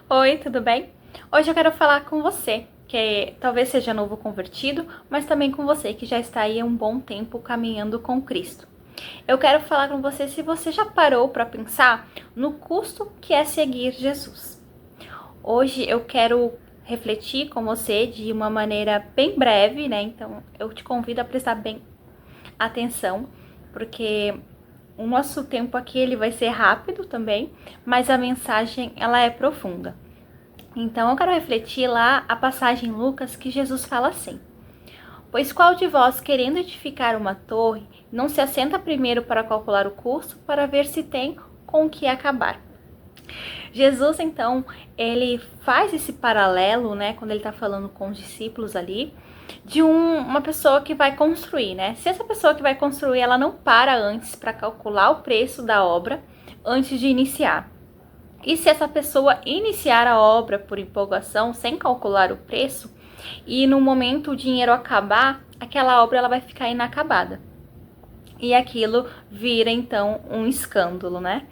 Oi, tudo bem? Hoje eu quero falar com você, que talvez seja novo convertido, mas também com você que já está aí há um bom tempo caminhando com Cristo. Eu quero falar com você se você já parou para pensar no custo que é seguir Jesus. Hoje eu quero refletir com você de uma maneira bem breve, né? Então eu te convido a prestar bem atenção, porque o nosso tempo aqui ele vai ser rápido também, mas a mensagem ela é profunda. Então eu quero refletir lá a passagem em Lucas que Jesus fala assim: Pois qual de vós, querendo edificar uma torre, não se assenta primeiro para calcular o custo, para ver se tem com o que acabar? Jesus, então, ele faz esse paralelo, né, quando ele está falando com os discípulos ali, de uma pessoa que vai construir, né? Se essa pessoa que vai construir, ela não para antes para calcular o preço da obra antes de iniciar. E se essa pessoa iniciar a obra por empolgação, sem calcular o preço, e no momento o dinheiro acabar, aquela obra ela vai ficar inacabada. E aquilo vira então um escândalo, né?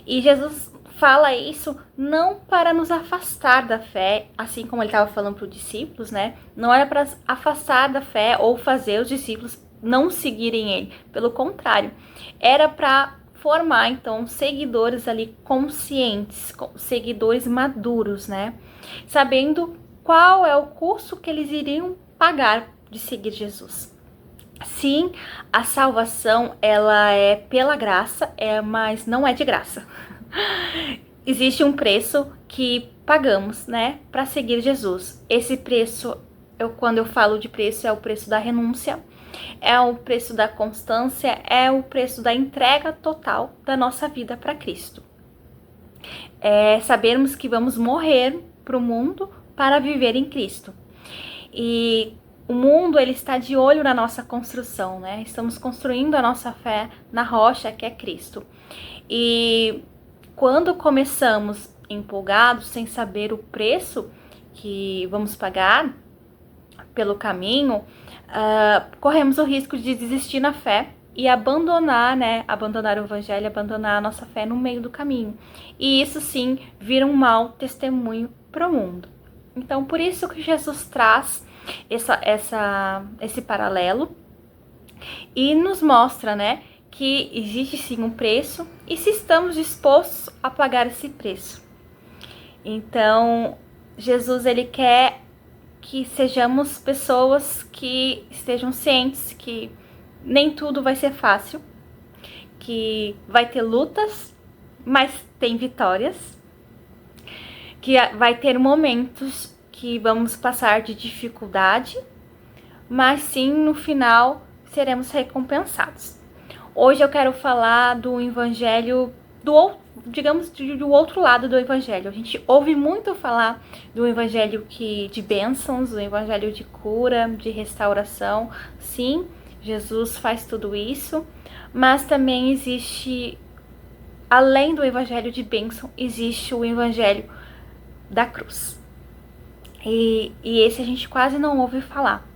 E Jesus fala isso não para nos afastar da fé, assim como ele estava falando para os discípulos, né? Não era para afastar da fé ou fazer os discípulos não seguirem ele. Pelo contrário, era para formar, então, seguidores ali conscientes, seguidores maduros, né? Sabendo qual é o custo que eles iriam pagar de seguir Jesus. Sim, a salvação, ela é pela graça, mas não é de graça. Existe um preço que pagamos, né, para seguir Jesus. Esse preço, quando eu falo de preço, é o preço da renúncia, é o preço da constância, é o preço da entrega total da nossa vida para Cristo. É sabermos que vamos morrer para o mundo para viver em Cristo. E o mundo, ele está de olho na nossa construção, né? Estamos construindo a nossa fé na rocha que é Cristo. E quando começamos empolgados, sem saber o preço que vamos pagar pelo caminho, corremos o risco de desistir na fé e abandonar, né? Abandonar o evangelho, abandonar a nossa fé no meio do caminho. E isso sim vira um mau testemunho para o mundo. Então, por isso que Jesus traz esse paralelo e nos mostra, né, que existe sim um preço e se estamos dispostos a pagar esse preço. Então, Jesus, ele quer que sejamos pessoas que estejam cientes que nem tudo vai ser fácil, que vai ter lutas, mas tem vitórias, que vai ter momentos que vamos passar de dificuldade, mas sim, no final, seremos recompensados. Hoje eu quero falar do evangelho, do outro lado do evangelho. A gente ouve muito falar do evangelho de bênçãos, do evangelho de cura, de restauração. Sim, Jesus faz tudo isso, mas também existe, além do evangelho de bênção, existe o evangelho da cruz. E esse a gente quase não ouve falar.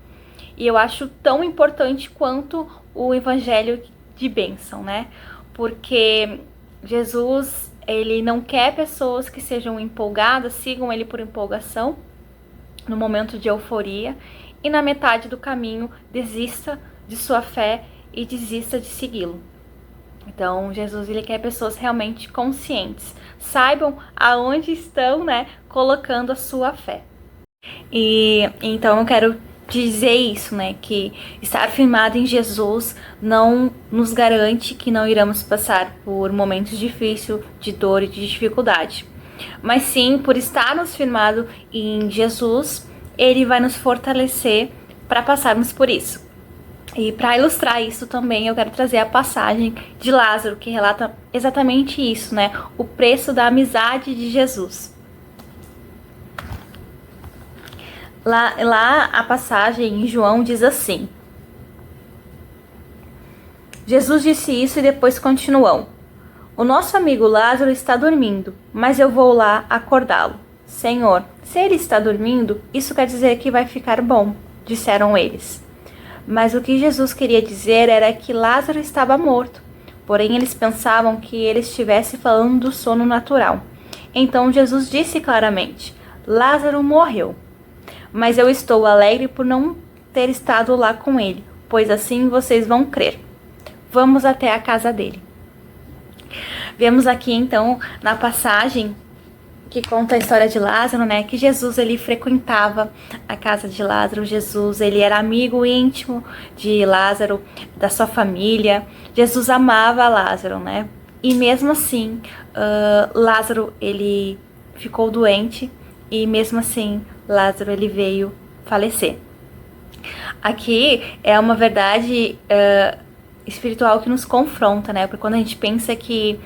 E eu acho tão importante quanto o evangelho de bênção, né? Porque Jesus, ele não quer pessoas que sejam empolgadas, sigam ele por empolgação, no momento de euforia, e na metade do caminho desista de sua fé e desista de segui-lo. Então, Jesus, ele quer pessoas realmente conscientes, saibam aonde estão, né, colocando a sua fé. E então eu quero dizer isso, né, que estar firmado em Jesus não nos garante que não iremos passar por momentos difíceis, de dor e de dificuldade. Mas sim, por estarmos firmados em Jesus, ele vai nos fortalecer para passarmos por isso. E para ilustrar isso também, eu quero trazer a passagem de Lázaro, que relata exatamente isso, né, o preço da amizade de Jesus. Lá a passagem em João diz assim: Jesus disse isso e depois continuou: O nosso amigo Lázaro está dormindo, mas eu vou lá acordá-lo. Senhor, se ele está dormindo, isso quer dizer que vai ficar bom, disseram eles. Mas o que Jesus queria dizer era que Lázaro estava morto. Porém, eles pensavam que ele estivesse falando do sono natural. Então Jesus disse claramente: Lázaro morreu, mas eu estou alegre por não ter estado lá com ele, pois assim vocês vão crer. Vamos até a casa dele. Vemos aqui então na passagem que conta a história de Lázaro, né, que Jesus ele frequentava a casa de Lázaro. Jesus ele era amigo íntimo de Lázaro, da sua família. Jesus amava Lázaro, né? E mesmo assim, Lázaro ele ficou doente e mesmo assim Lázaro ele veio falecer. Aqui é uma verdade espiritual que nos confronta, né? Porque quando a gente pensa que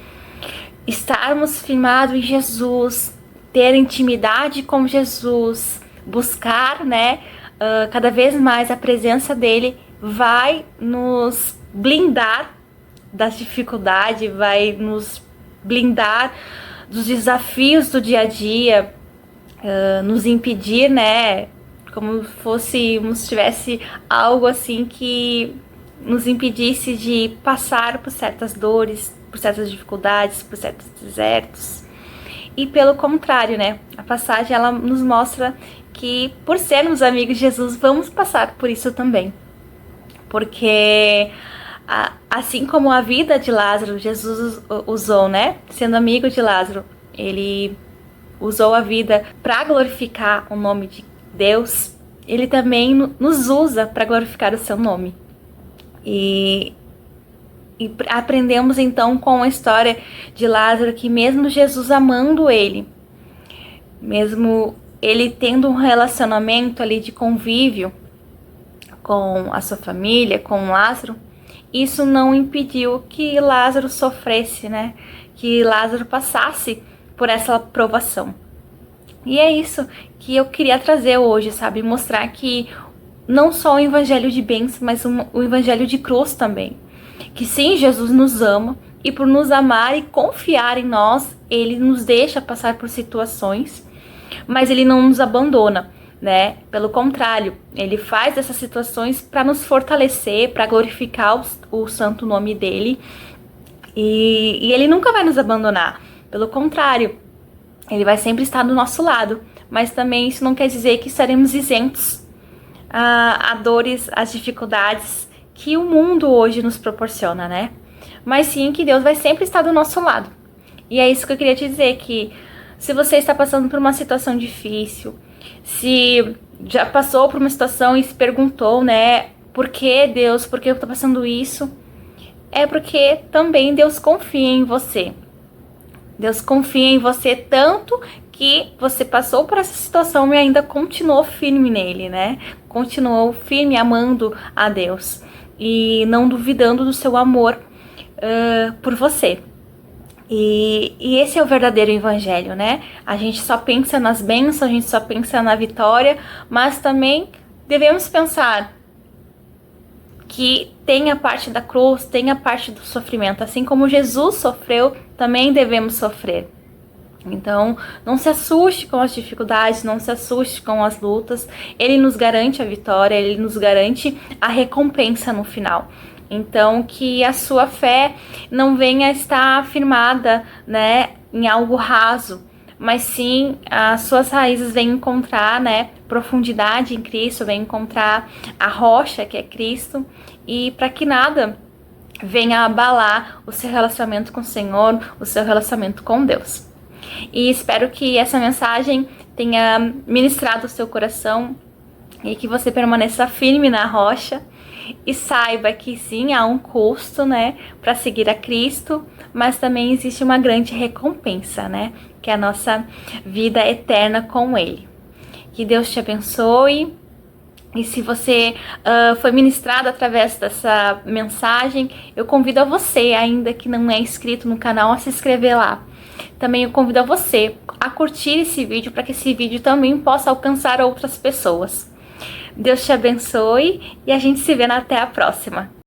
estarmos firmados em Jesus, ter intimidade com Jesus, buscar, né, cada vez mais a presença dele, vai nos blindar das dificuldades, vai nos blindar dos desafios do dia a dia, nos impedir, né, como se tivesse algo assim que nos impedisse de passar por certas dores, por certas dificuldades, por certos desertos. E pelo contrário, né? A passagem ela nos mostra que por sermos amigos de Jesus, vamos passar por isso também. Porque assim como a vida de Lázaro, Jesus usou, né? Sendo amigo de Lázaro, ele usou a vida para glorificar o nome de Deus. Ele também nos usa para glorificar o seu nome. E aprendemos então com a história de Lázaro que mesmo Jesus amando ele, mesmo ele tendo um relacionamento ali de convívio com a sua família, com Lázaro, isso não impediu que Lázaro sofresse, né? Que Lázaro passasse por essa provação. E é isso que eu queria trazer hoje, sabe? Mostrar que não só o evangelho de bênção, mas o evangelho de cruz também. Que sim, Jesus nos ama e por nos amar e confiar em nós, ele nos deixa passar por situações, mas ele não nos abandona, né? Pelo contrário, ele faz essas situações para nos fortalecer, para glorificar o santo nome dele, e ele nunca vai nos abandonar. Pelo contrário, ele vai sempre estar do nosso lado, mas também isso não quer dizer que estaremos isentos a dores, as dificuldades que o mundo hoje nos proporciona, né? Mas sim que Deus vai sempre estar do nosso lado. E é isso que eu queria te dizer, que se você está passando por uma situação difícil, se já passou por uma situação e se perguntou, né, por que Deus, por que eu estou passando isso? É porque também Deus confia em você. Deus confia em você tanto que você passou por essa situação e ainda continuou firme nele, né? Continuou firme amando a Deus e não duvidando do seu amor por você. E esse é o verdadeiro evangelho, né? A gente só pensa nas bênçãos, a gente só pensa na vitória, mas também devemos pensar que tem a parte da cruz, tem a parte do sofrimento. Assim como Jesus sofreu, também devemos sofrer. Então, não se assuste com as dificuldades, não se assuste com as lutas. Ele nos garante a vitória, ele nos garante a recompensa no final. Então, que a sua fé não venha estar firmada, né, em algo raso, mas sim as suas raízes venham encontrar, né, profundidade em Cristo, venham encontrar a rocha que é Cristo, e para que nada venha abalar o seu relacionamento com o Senhor, o seu relacionamento com Deus. E espero que essa mensagem tenha ministrado o seu coração e que você permaneça firme na rocha e saiba que sim, há um custo, né, para seguir a Cristo, mas também existe uma grande recompensa, né, que é a nossa vida eterna com Ele. Que Deus te abençoe. E se você foi ministrado através dessa mensagem, eu convido a você, ainda que não é inscrito no canal, a se inscrever lá. Também eu convido a você a curtir esse vídeo para que esse vídeo também possa alcançar outras pessoas. Deus te abençoe e a gente se vê até a próxima.